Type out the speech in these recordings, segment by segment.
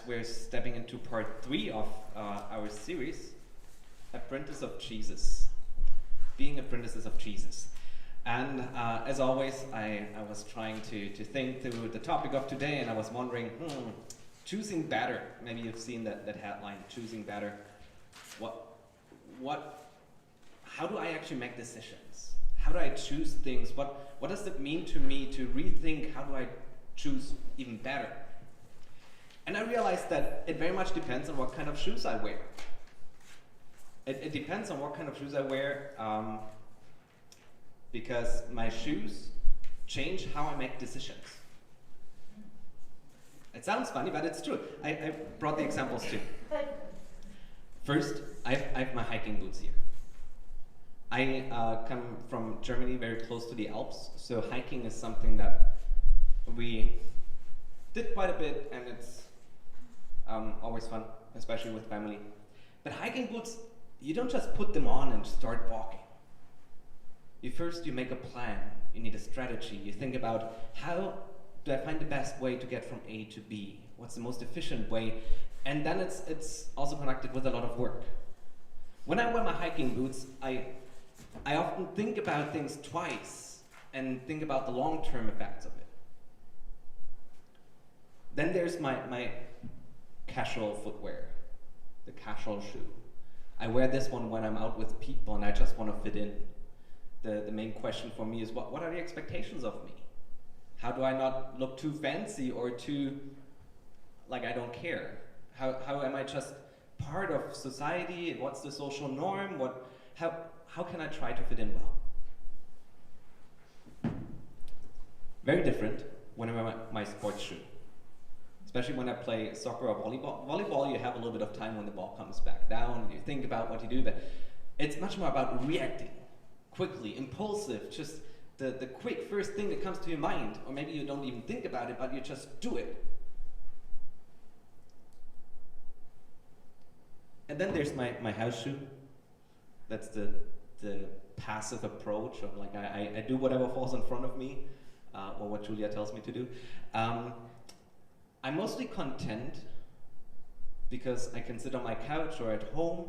we're stepping into part 3 of our series, Apprentice of Jesus. Being apprentices of Jesus. And as always, I was trying to think through the topic of today, and I was wondering, choosing better. Maybe you've seen that headline, choosing better. How do I actually make decisions? How do I choose things? What does it mean to me to rethink how do I choose even better? And I realized that it very much depends on what kind of shoes I wear. It depends on what kind of shoes I wear, because my shoes change how I make decisions. It sounds funny, but it's true. I brought the examples too. First, I have my hiking boots here. I come from Germany, very close to the Alps, so hiking is something that we did quite a bit, and it's always fun, especially with family. But hiking boots, you don't just put them on and start walking. You make a plan, you need a strategy, you think about how do I find the best way to get from A to B? What's the most efficient way? And then it's also connected with a lot of work. When I wear my hiking boots, I often think about things twice and think about the long-term effects of it. Then there's my casual footwear, the casual shoe. I wear this one when I'm out with people and I just want to fit in. The main question for me is what are the expectations of me? How do I not look too fancy or too like I don't care? How am I just part of society? What's the social norm? How can I try to fit in well? Very different when I wear my sports shoe. Especially when I play soccer or volleyball. Volleyball, you have a little bit of time when the ball comes back down, you think about what you do, but it's much more about reacting quickly, impulsive, just the quick first thing that comes to your mind, or maybe you don't even think about it, but you just do it. And then there's my house shoe. That's the passive approach of like I do whatever falls in front of me, or what Julia tells me to do. I'm mostly content because I can sit on my couch or at home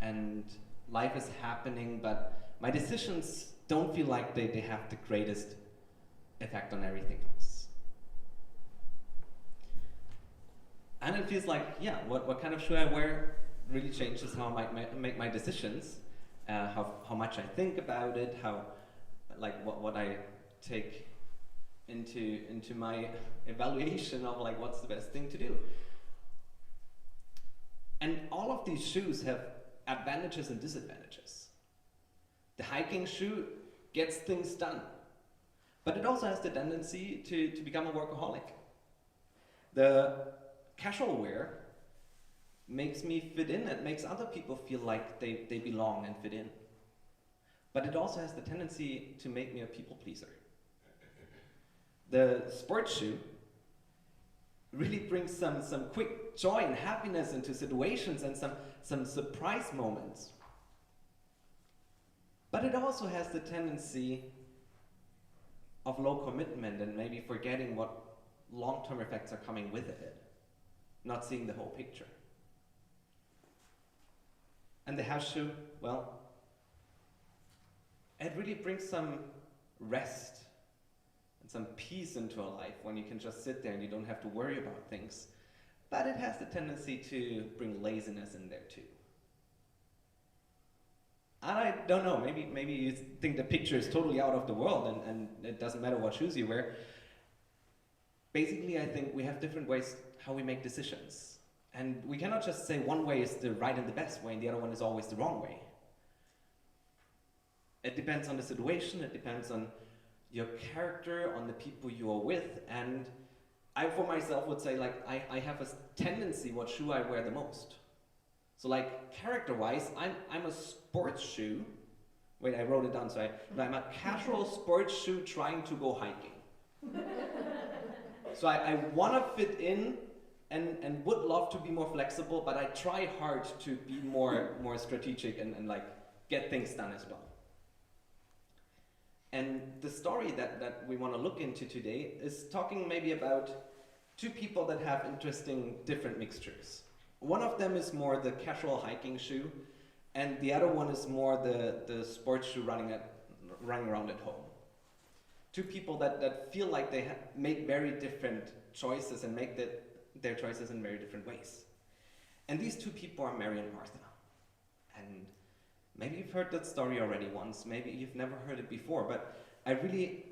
and life is happening, but my decisions don't feel like they have the greatest effect on everything else. And it feels like, what kind of shoe I wear really changes how I make my decisions, how much I think about it, what I take into my evaluation of like what's the best thing to do. And all of these shoes have advantages and disadvantages. The hiking shoe gets things done, but it also has the tendency to become a workaholic. The casual wear makes me fit in, it makes other people feel like they belong and fit in. But it also has the tendency to make me a people pleaser. The sports shoe really brings some quick joy and happiness into situations and some surprise moments. But it also has the tendency of low commitment and maybe forgetting what long-term effects are coming with it, not seeing the whole picture. And the house shoe, well, it really brings some rest and some peace into a life when you can just sit there and you don't have to worry about things. But it has the tendency to bring laziness in there too. And I don't know, maybe you think the picture is totally out of the world and it doesn't matter what shoes you wear. Basically, I think we have different ways how we make decisions. And we cannot just say one way is the right and the best way and the other one is always the wrong way. It depends on the situation, it depends on your character, on the people you are with, and I for myself would say like I have a tendency what shoe I wear the most. So like character-wise, I'm a sports shoe. Wait, I wrote it down. So I'm a casual sports shoe trying to go hiking. So I want to fit in and would love to be more flexible, but I try hard to be more strategic and like get things done as well. And the story that we want to look into today is talking maybe about two people that have interesting different mixtures. One of them is more the casual hiking shoe, and the other one is more the sports shoe running around at home. Two people that feel like they make very different choices and make their choices in very different ways. And these two people are Mary and Martha. And maybe you've heard that story already once, maybe you've never heard it before, but I really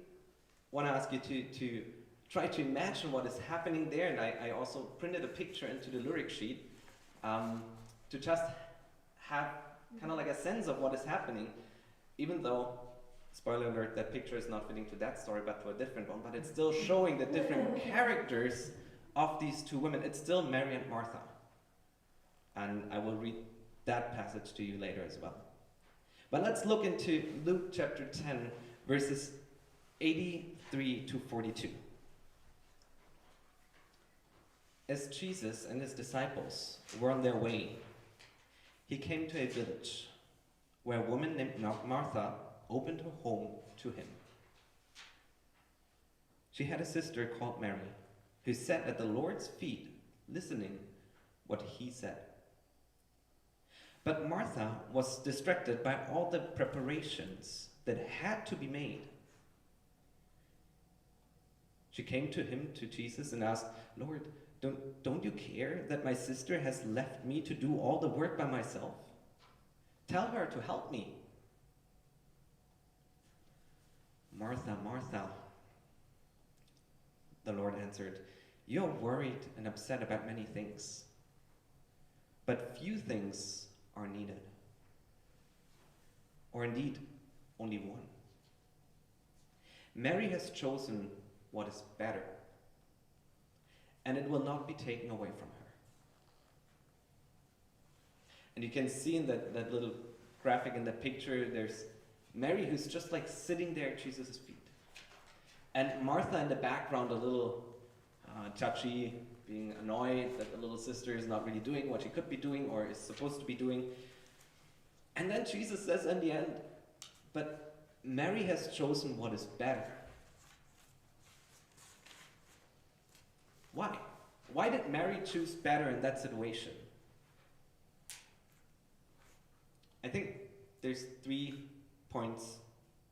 want to ask you to try to imagine what is happening there, and I also printed a picture into the lyric sheet to just have kind of like a sense of what is happening, even though, spoiler alert, that picture is not fitting to that story but to a different one, but it's still showing the different characters of these two women. It's still Mary and Martha. And I will read that passage to you later as well. But let's look into Luke chapter 10, verses 83 to 42. As Jesus and his disciples were on their way, he came to a village where a woman named Martha opened her home to him. She had a sister called Mary, who sat at the Lord's feet, listening what he said. But Martha was distracted by all the preparations that had to be made. She came to Jesus, and asked, "Lord, don't you care that my sister has left me to do all the work by myself? Tell her to help me." "Martha, Martha," the Lord answered, "you're worried and upset about many things, but few things are needed. Or indeed, only one. Mary has chosen what is better, and it will not be taken away from her." And you can see in that little graphic in the picture, there's Mary who's just like sitting there at Jesus' feet. And Martha in the background, a little touchy, being annoyed that the little sister is not really doing what she could be doing or is supposed to be doing. And then Jesus says in the end, "But Mary has chosen what is better." Why? Why did Mary choose better in that situation? I think there's 3 points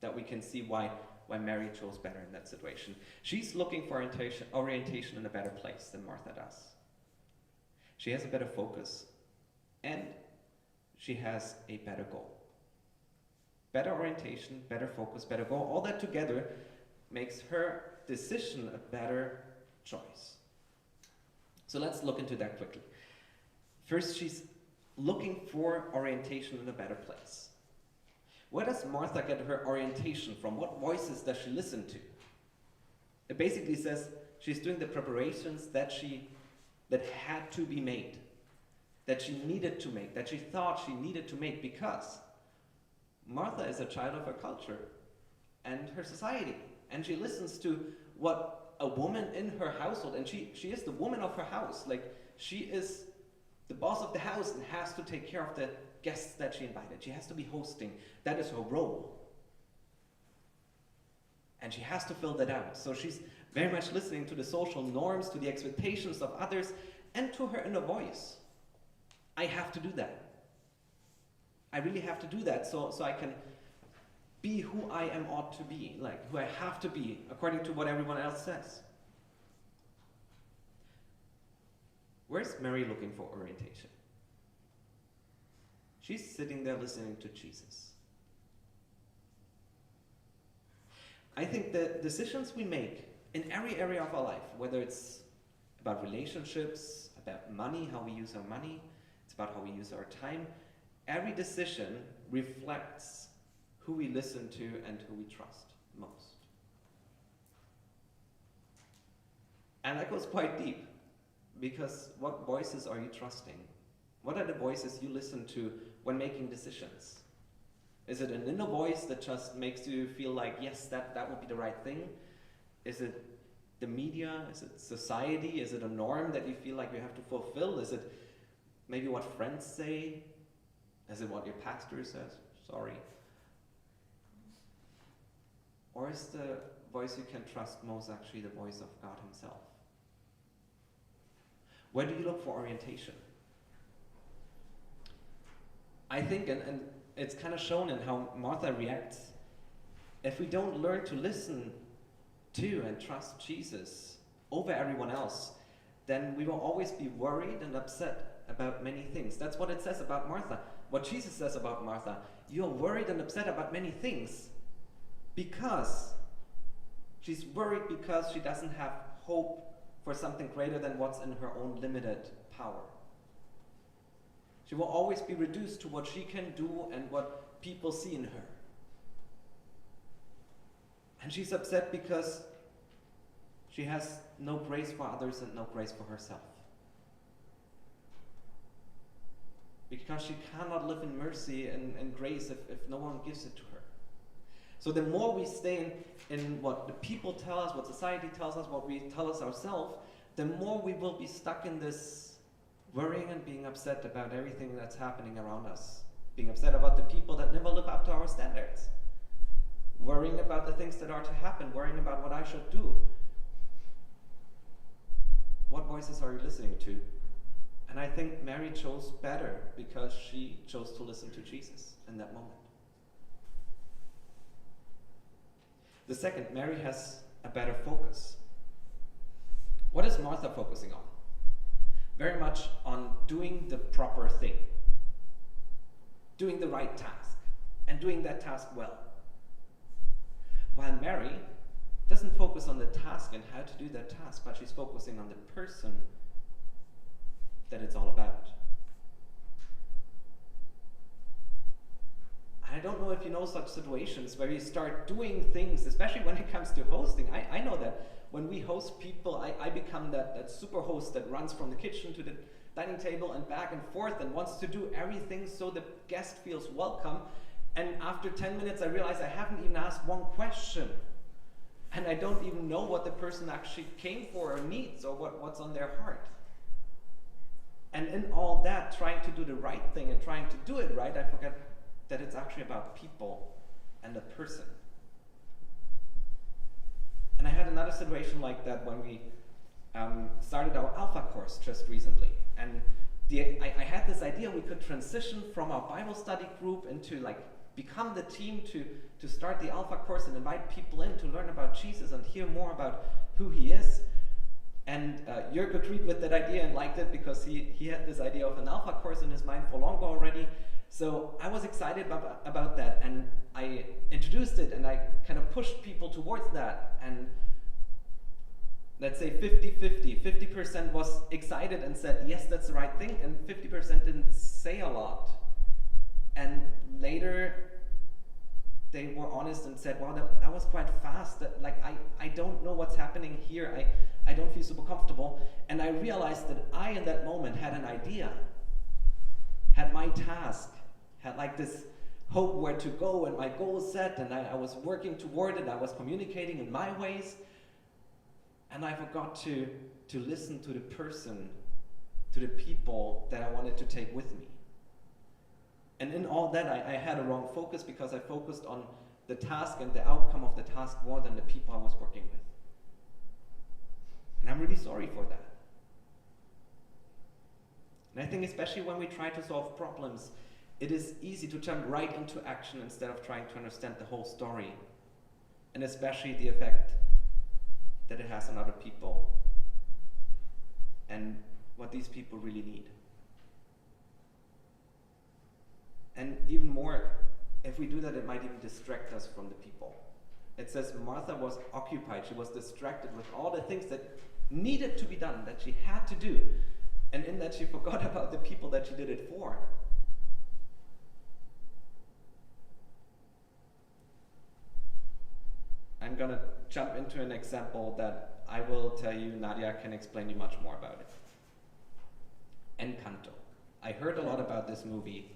that we can see why Mary chose better in that situation. She's looking for orientation in a better place than Martha does. She has a better focus, and she has a better goal. Better orientation, better focus, better goal, all that together makes her decision a better choice. So let's look into that quickly. First, she's looking for orientation in a better place. Where does Martha get her orientation from? What voices does she listen to? It basically says she's doing the preparations that had to be made, that she needed to make, that she thought she needed to make, because Martha is a child of her culture and her society, and she listens to what a woman in her household, and she is the woman of her house, like she is the boss of the house and has to take care of the guests that she invited. She has to be hosting. That is her role. And she has to fill that out. So she's very much listening to the social norms, to the expectations of others, and to her inner voice. I have to do that. I really have to do that so I can be who I am ought to be, like who I have to be according to what everyone else says. Where's Mary looking for orientation? She's sitting there listening to Jesus. I think the decisions we make in every area of our life, whether it's about relationships, about money, how we use our money, it's about how we use our time, every decision reflects who we listen to and who we trust most. And that goes quite deep, because what voices are you trusting? What are the voices you listen to when making decisions? Is it an inner voice that just makes you feel like, yes, that would be the right thing? Is it the media? Is it society? Is it a norm that you feel like you have to fulfill? Is it maybe what friends say? Is it what your pastor says? Sorry. Or is the voice you can trust most actually the voice of God himself? Where do you look for orientation? I think, and it's kind of shown in how Martha reacts, if we don't learn to listen to and trust Jesus over everyone else, then we will always be worried and upset about many things. That's what it says about Martha. What Jesus says about Martha, you're worried and upset about many things because she's worried because she doesn't have hope for something greater than what's in her own limited power. She will always be reduced to what she can do and what people see in her. And she's upset because she has no grace for others and no grace for herself. Because she cannot live in mercy and grace if no one gives it to her. So the more we stay in what the people tell us, what society tells us, what we tell us ourselves, the more we will be stuck in this worrying and being upset about everything that's happening around us. Being upset about the people that never live up to our standards. Worrying about the things that are to happen, worrying about what I should do. What voices are you listening to? And I think Mary chose better because she chose to listen to Jesus in that moment. The second, Mary has a better focus. What is Martha focusing on? Very much on doing the proper thing, doing the right task, and doing that task well. While Mary doesn't focus on the task and how to do that task, but she's focusing on the person that it's all about. I don't know if you know such situations where you start doing things, especially when it comes to hosting. I know that when we host people, I become that super host that runs from the kitchen to the dining table and back and forth and wants to do everything so the guest feels welcome. And after 10 minutes, I realize I haven't even asked one question. And I don't even know what the person actually came for or needs or what's on their heart. And in all that, trying to do the right thing and trying to do it right, I forget that it's actually about people and the person. And I had another situation like that when we started our Alpha course just recently. And I had this idea we could transition from our Bible study group into become the team to start the Alpha course and invite people in to learn about Jesus and hear more about who he is. And Jörg agreed with that idea and liked it because he had this idea of an Alpha course in his mind for longer already. So I was excited about that, and I introduced it and I kind of pushed people towards that. And let's say 50-50. 50% was excited and said, yes, that's the right thing, and 50% didn't say a lot. And later they were honest and said, wow, that was quite fast. That I don't know what's happening here. I don't feel super comfortable. And I realized that I, in that moment, had an idea, had my task, had this hope where to go and my goal set, and I was working toward it. I was communicating in my ways. And I forgot to listen to the person, to the people that I wanted to take with me. And in all that, I had a wrong focus because I focused on the task and the outcome of the task more than the people I was working with. And I'm really sorry for that. And I think especially when we try to solve problems, it is easy to jump right into action instead of trying to understand the whole story, and especially the effect that it has on other people and what these people really need. And even more, if we do that, it might even distract us from the people. It says Martha was occupied. She was distracted with all the things that needed to be done, that she had to do. And in that, she forgot about the people that she did it for. I'm going to jump into an example that I will tell you Nadia can explain you much more about it. Encanto. I heard a lot about this movie,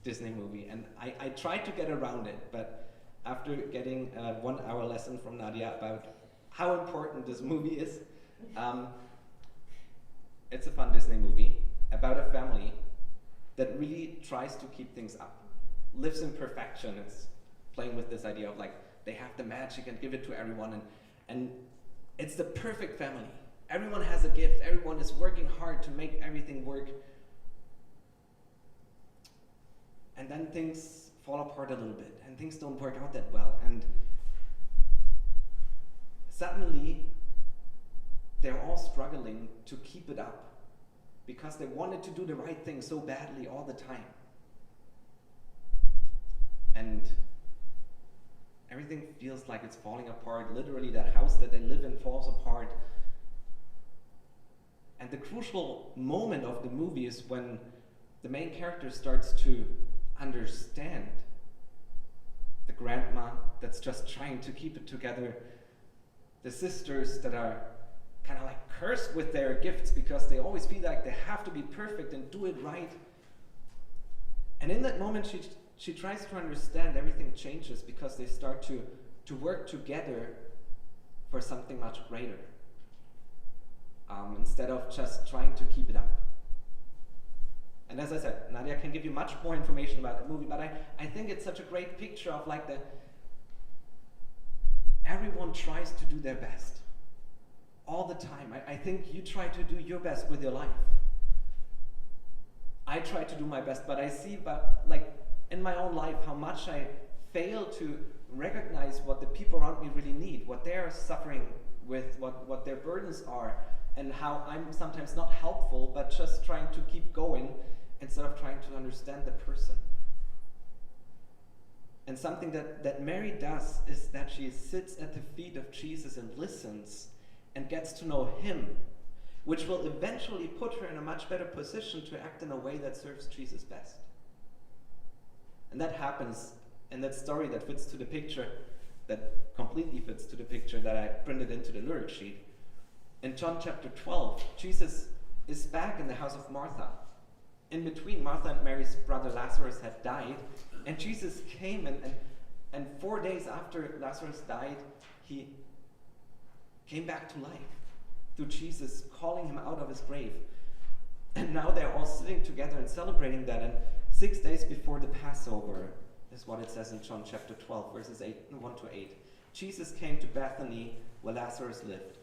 Disney movie, and I tried to get around it, but after getting a 1 hour lesson from Nadia about how important this movie is, it's a fun Disney movie about a family that really tries to keep things up, lives in perfection. It's playing with this idea of they have the magic and give it to everyone, and it's the perfect family. Everyone has a gift. Everyone is working hard to make everything work. And then things fall apart a little bit, and things don't work out that well. And suddenly, they're all struggling to keep it up because they wanted to do the right thing so badly all the time. And everything feels like it's falling apart. Literally, that house that they live in falls apart. And the crucial moment of the movie is when the main character starts to understand the grandma that's just trying to keep it together, the sisters that are kind of like cursed with their gifts because they always feel like they have to be perfect and do it right. And in that moment, she tries to understand everything changes because they start to work together for something much greater, instead of just trying to keep it up. And as I said, Nadia can give you much more information about the movie, but I think it's such a great picture of like everyone tries to do their best all the time. I think you try to do your best with your life. I try to do my best, but I see like in my own life how much I fail to recognize what the people around me really need, what they're suffering with, what their burdens are, and how I'm sometimes not helpful, but just trying to keep going instead of trying to understand the person. And something that Mary does is that she sits at the feet of Jesus and listens and gets to know him, which will eventually put her in a much better position to act in a way that serves Jesus best. And that happens in that story that fits to the picture, that completely fits to the picture that I printed into the lyric sheet. In John chapter 12, Jesus is back in the house of Martha. In between, Martha and Mary's brother Lazarus had died, and Jesus came, and 4 days after Lazarus died, he came back to life through Jesus calling him out of his grave. And now they're all sitting together and celebrating that. And 6 days before the Passover is what it says in John chapter 12, verses 1 to 8. Jesus came to Bethany where Lazarus lived,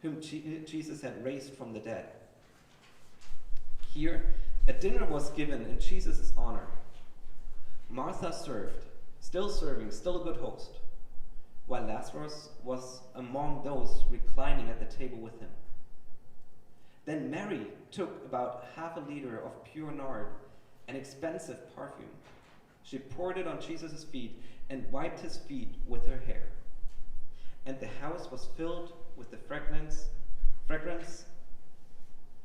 whom Jesus had raised from the dead. Here, a dinner was given in Jesus' honor. Martha served, still serving, still a good host, while Lazarus was among those reclining at the table with him. Then Mary took about half a liter of pure nard, an expensive perfume. She poured it on Jesus' feet and wiped his feet with her hair. And the house was filled with the fragrance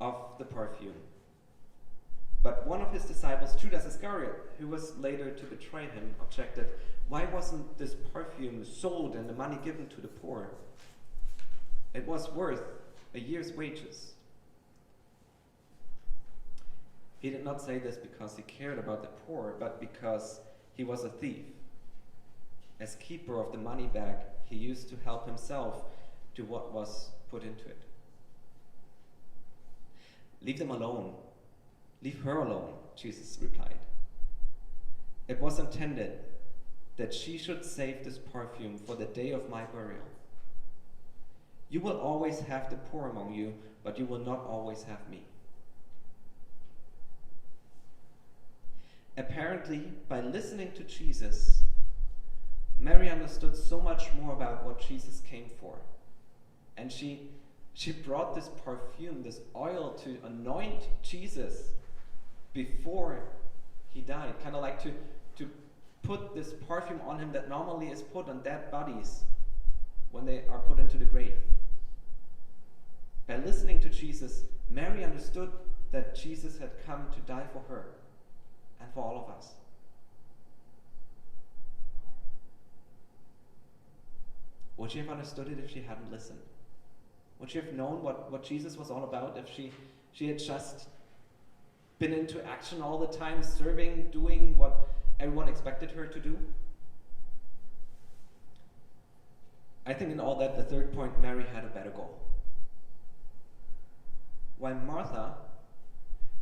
of the perfume. But one of his disciples, Judas Iscariot, who was later to betray him, objected, "Why wasn't this perfume sold and the money given to the poor? It was worth a year's wages." He did not say this because he cared about the poor, but because he was a thief. As keeper of the money bag, he used to help himself to what was put into it. "Leave them alone. Leave her alone," Jesus replied. "It was intended that she should save this perfume for the day of my burial. You will always have the poor among you, but you will not always have me." Apparently, by listening to Jesus, Mary understood so much more about what Jesus came for. And she brought this perfume, this oil, to anoint Jesus before he died. Kind of like to put this perfume on him that normally is put on dead bodies when they are put into the grave. By listening to Jesus, Mary understood that Jesus had come to die for her and for all of us. Would she have understood it if she hadn't listened? Would she have known what Jesus was all about if she had just been into action all the time, serving, doing what everyone expected her to do? I think in all that, the third point, Mary had a better goal. While Martha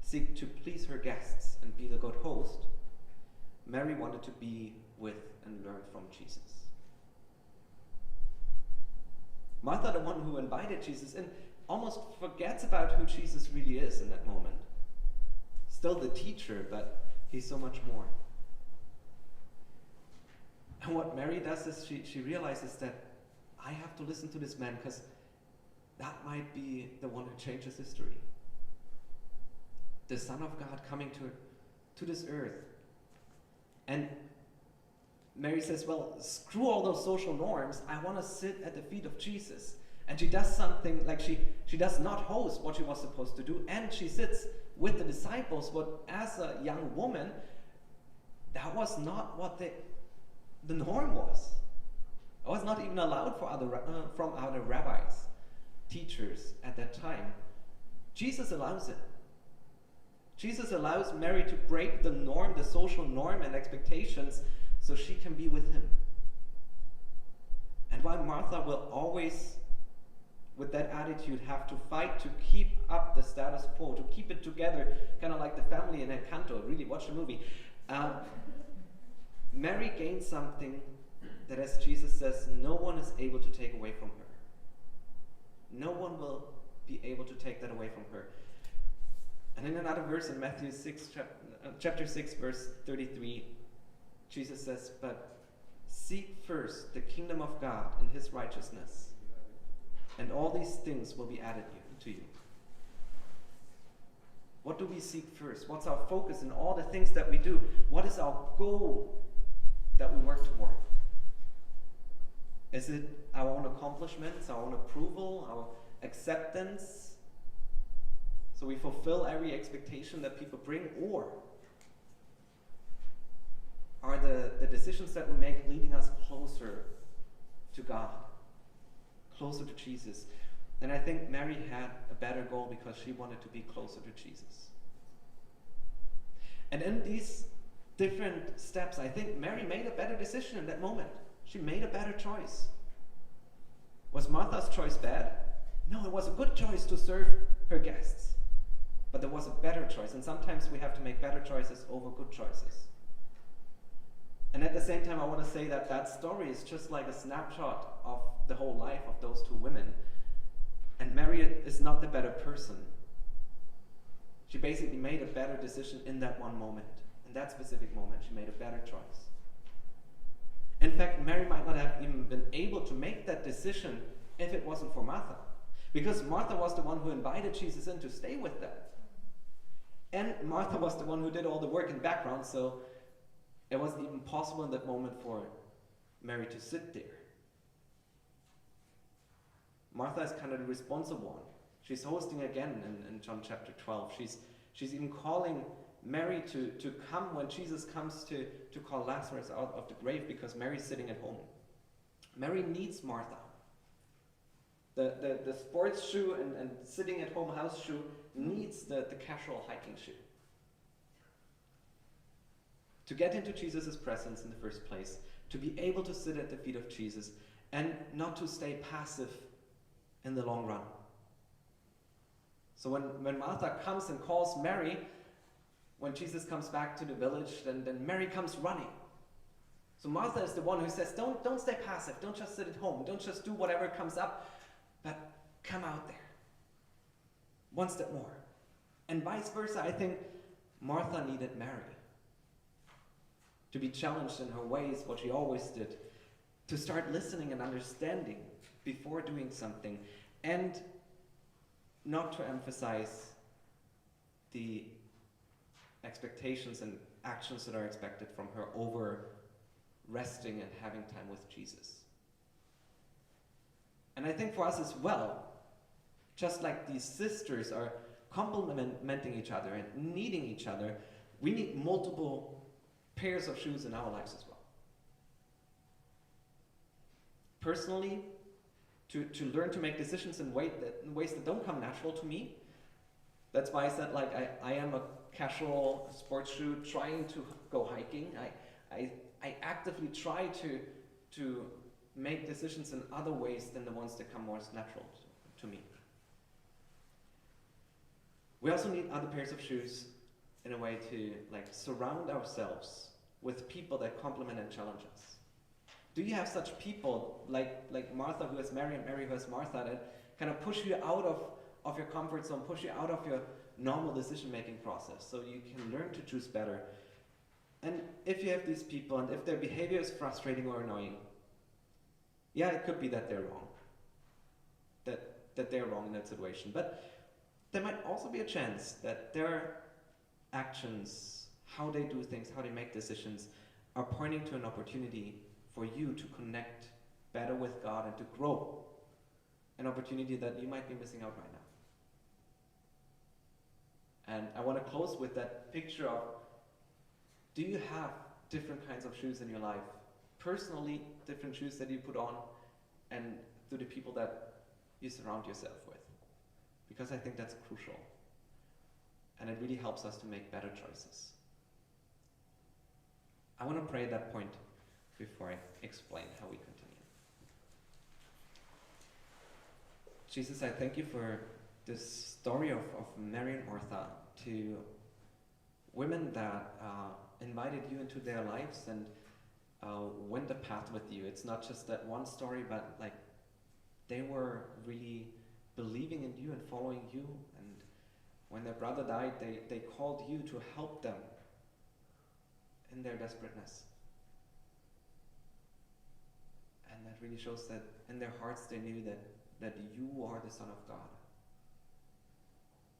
seeked to please her guests and be the good host, Mary wanted to be with and learn from Jesus. Martha, the one who invited Jesus in, almost forgets about who Jesus really is in that moment. Still the teacher, but he's so much more. And what Mary does is she realizes that I have to listen to this man because that might be the one who changes history. The Son of God coming to this earth. And Mary says, well, screw all those social norms. I want to sit at the feet of Jesus. And she does something like she does not host what she was supposed to do, and she sits with the disciples. But as a young woman, that was not what the norm was. It was not even allowed for from other rabbis, teachers at that time. Jesus allows it. Jesus allows Mary to break the norm, the social norm and expectations, so she can be with him. And while Martha will always, with that attitude, have to fight to keep up the status quo, to keep it together, kind of like the family in Encanto. Really, watch the movie. Mary gains something that, as Jesus says, no one is able to take away from her. No one will be able to take that away from her. And in another verse in Matthew 6, chapter 6, verse 33, Jesus says, but seek first the kingdom of God and his righteousness, and all these things will be added to you. What do we seek first? What's our focus in all the things that we do? What is our goal that we work toward? Is it our own accomplishments, our own approval, our acceptance? So we fulfill every expectation that people bring? Or are the decisions that we make leading us closer to God, closer to Jesus? And I think Mary had a better goal because she wanted to be closer to Jesus. And in these different steps, I think Mary made a better decision in that moment. She made a better choice. Was Martha's choice bad? No, it was a good choice to serve her guests. But there was a better choice, and sometimes we have to make better choices over good choices. And at the same time, I want to say that that story is just like a snapshot of the whole life of those two women. And Mary is not the better person. She basically made a better decision in that one moment. In that specific moment, she made a better choice. In fact, Mary might not have even been able to make that decision if it wasn't for Martha. Because Martha was the one who invited Jesus in to stay with them. And Martha was the one who did all the work in the background, so it wasn't even possible in that moment for Mary to sit there. Martha is kind of the responsible one. She's hosting again in John chapter 12. She's even calling Mary to come when Jesus comes to call Lazarus out of the grave, because Mary's sitting at home. Mary needs Martha. The sports shoe and sitting at home house shoe needs the casual hiking shoe. To get into Jesus' presence in the first place, to be able to sit at the feet of Jesus, and not to stay passive in the long run. So when Martha comes and calls Mary, when Jesus comes back to the village, then Mary comes running. So Martha is the one who says, don't stay passive, don't just sit at home, don't just do whatever comes up, but come out there. One step more. And vice versa, I think Martha needed Mary to be challenged in her ways, what she always did, to start listening and understanding before doing something, and not to emphasize the expectations and actions that are expected from her over resting and having time with Jesus. And I think for us as well, just like these sisters are complementing each other and needing each other, we need multiple pairs of shoes in our lives as well. Personally, to learn to make decisions in ways that don't come natural to me. That's why I said, like, I am a casual sports shoe trying to go hiking. I actively try to make decisions in other ways than the ones that come most natural to me. We also need other pairs of shoes in a way to surround ourselves with people that complement and challenge us. Do you have such people like Martha who has Mary and Mary who has Martha kind of push you out of your comfort zone, push you out of your normal decision-making process, so you can learn to choose better. And if you have these people, and if their behavior is frustrating or annoying, yeah, it could be that they're wrong. That they're wrong in that situation. But there might also be a chance that their actions, how they do things, how they make decisions, are pointing to an opportunity for you to connect better with God and to grow. An opportunity that you might be missing out right now. And I want to close with that picture of, do you have different kinds of shoes in your life? Personally, different shoes that you put on, and to the people that you surround yourself with. Because I think that's crucial. And it really helps us to make better choices. I want to pray at that point before I explain how we continue. Jesus, I thank you for this story of Mary and Martha, to women that invited you into their lives and went the path with you. It's not just that one story, but like they were really believing in you and following you. And when their brother died, they called you to help them in their desperateness. And that really shows that in their hearts they knew that you are the Son of God.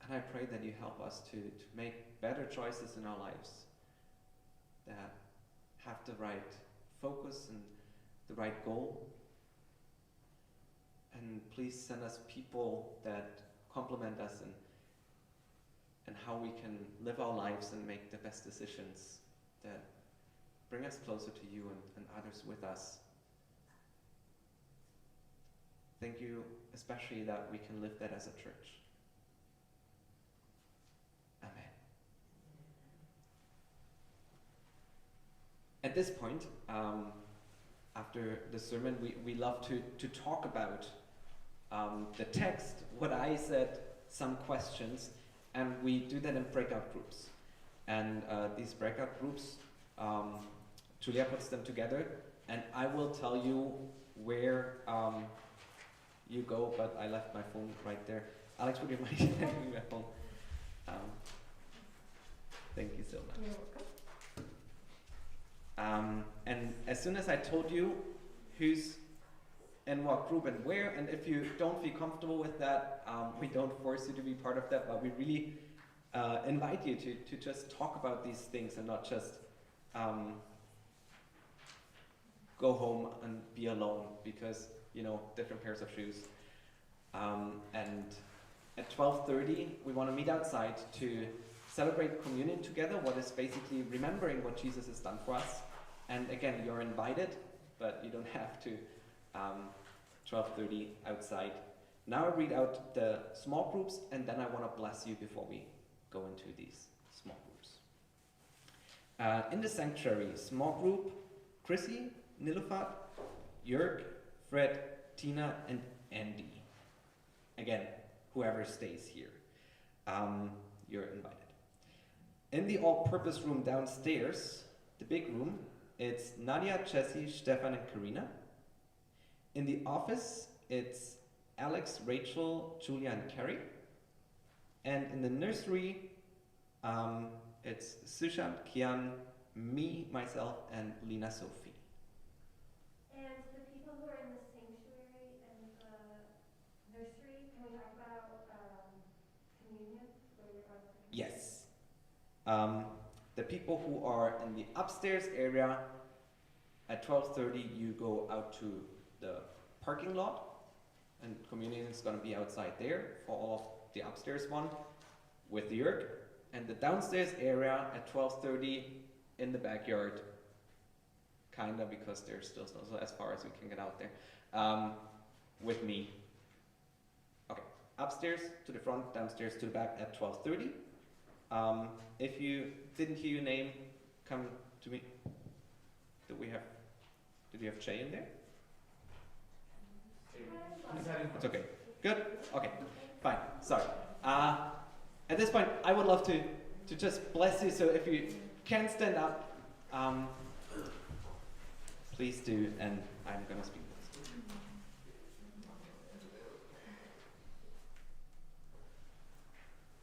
And I pray that you help us to make better choices in our lives that have the right focus and the right goal. And please send us people that complement us and how we can live our lives and make the best decisions that bring us closer to you and others with us. Thank you especially that we can live that as a church. Amen. At this point, after the sermon, we love to talk about the text, what I said, some questions, and we do that in breakout groups. And these breakout groups, Julia puts them together, and I will tell you where you go, but I left my phone right there. Alex, would you mind handing me my phone? Thank you so much. You're welcome. And as soon as I told you who's in what group and where, and if you don't feel comfortable with that, we don't force you to be part of that, but we really invite you to just talk about these things and not just go home and be alone, because, you know, different pairs of shoes. And at 12:30, we want to meet outside to celebrate communion together, what is basically remembering what Jesus has done for us. And again, you're invited, but you don't have to. 12:30 outside. Now I read out the small groups, and then I want to bless you before we go into these small groups. In the sanctuary, small group, Chrissy, Nilufat, Jörg, Fred, Tina, and Andy. Again, whoever stays here, you're invited. In the all-purpose room downstairs, the big room, it's Nadia, Jessie, Stefan, and Karina. In the office, it's Alex, Rachel, Julia, and Carrie. And in the nursery, it's Sushant, Kian, me, myself, and Lina Sophie. And the people who are in the sanctuary and the nursery, can we talk about communion? What are your thoughts on communion? Yes. The people who are in the upstairs area, at 12:30, you go out to the parking lot, and communion is going to be outside there for all of the upstairs one with Jörg. And the downstairs area at 12:30 in the backyard, kinda, because there's still snow, so as far as we can get out there, with me. Okay, upstairs to the front, downstairs to the back at 12:30. If you didn't hear your name, come to me. Did you have Jay in there? It's okay. Good? Okay, fine. Sorry. At this point, I would love to just bless you, so if you can stand up, please do, and I'm going to speak this.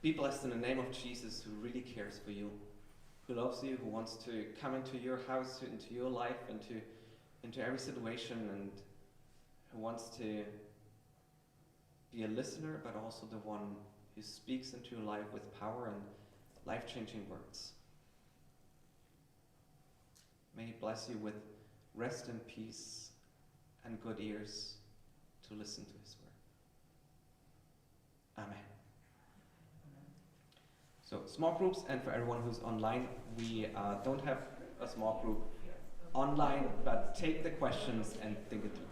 Be blessed in the name of Jesus, who really cares for you, who loves you, who wants to come into your house, into your life, into every situation, and who wants to be a listener, but also the one who speaks into your life with power and life-changing words. May He bless you with rest and peace and good ears to listen to His word. Amen. So small groups, and for everyone who's online, we don't have a small group online, but take the questions and think it through.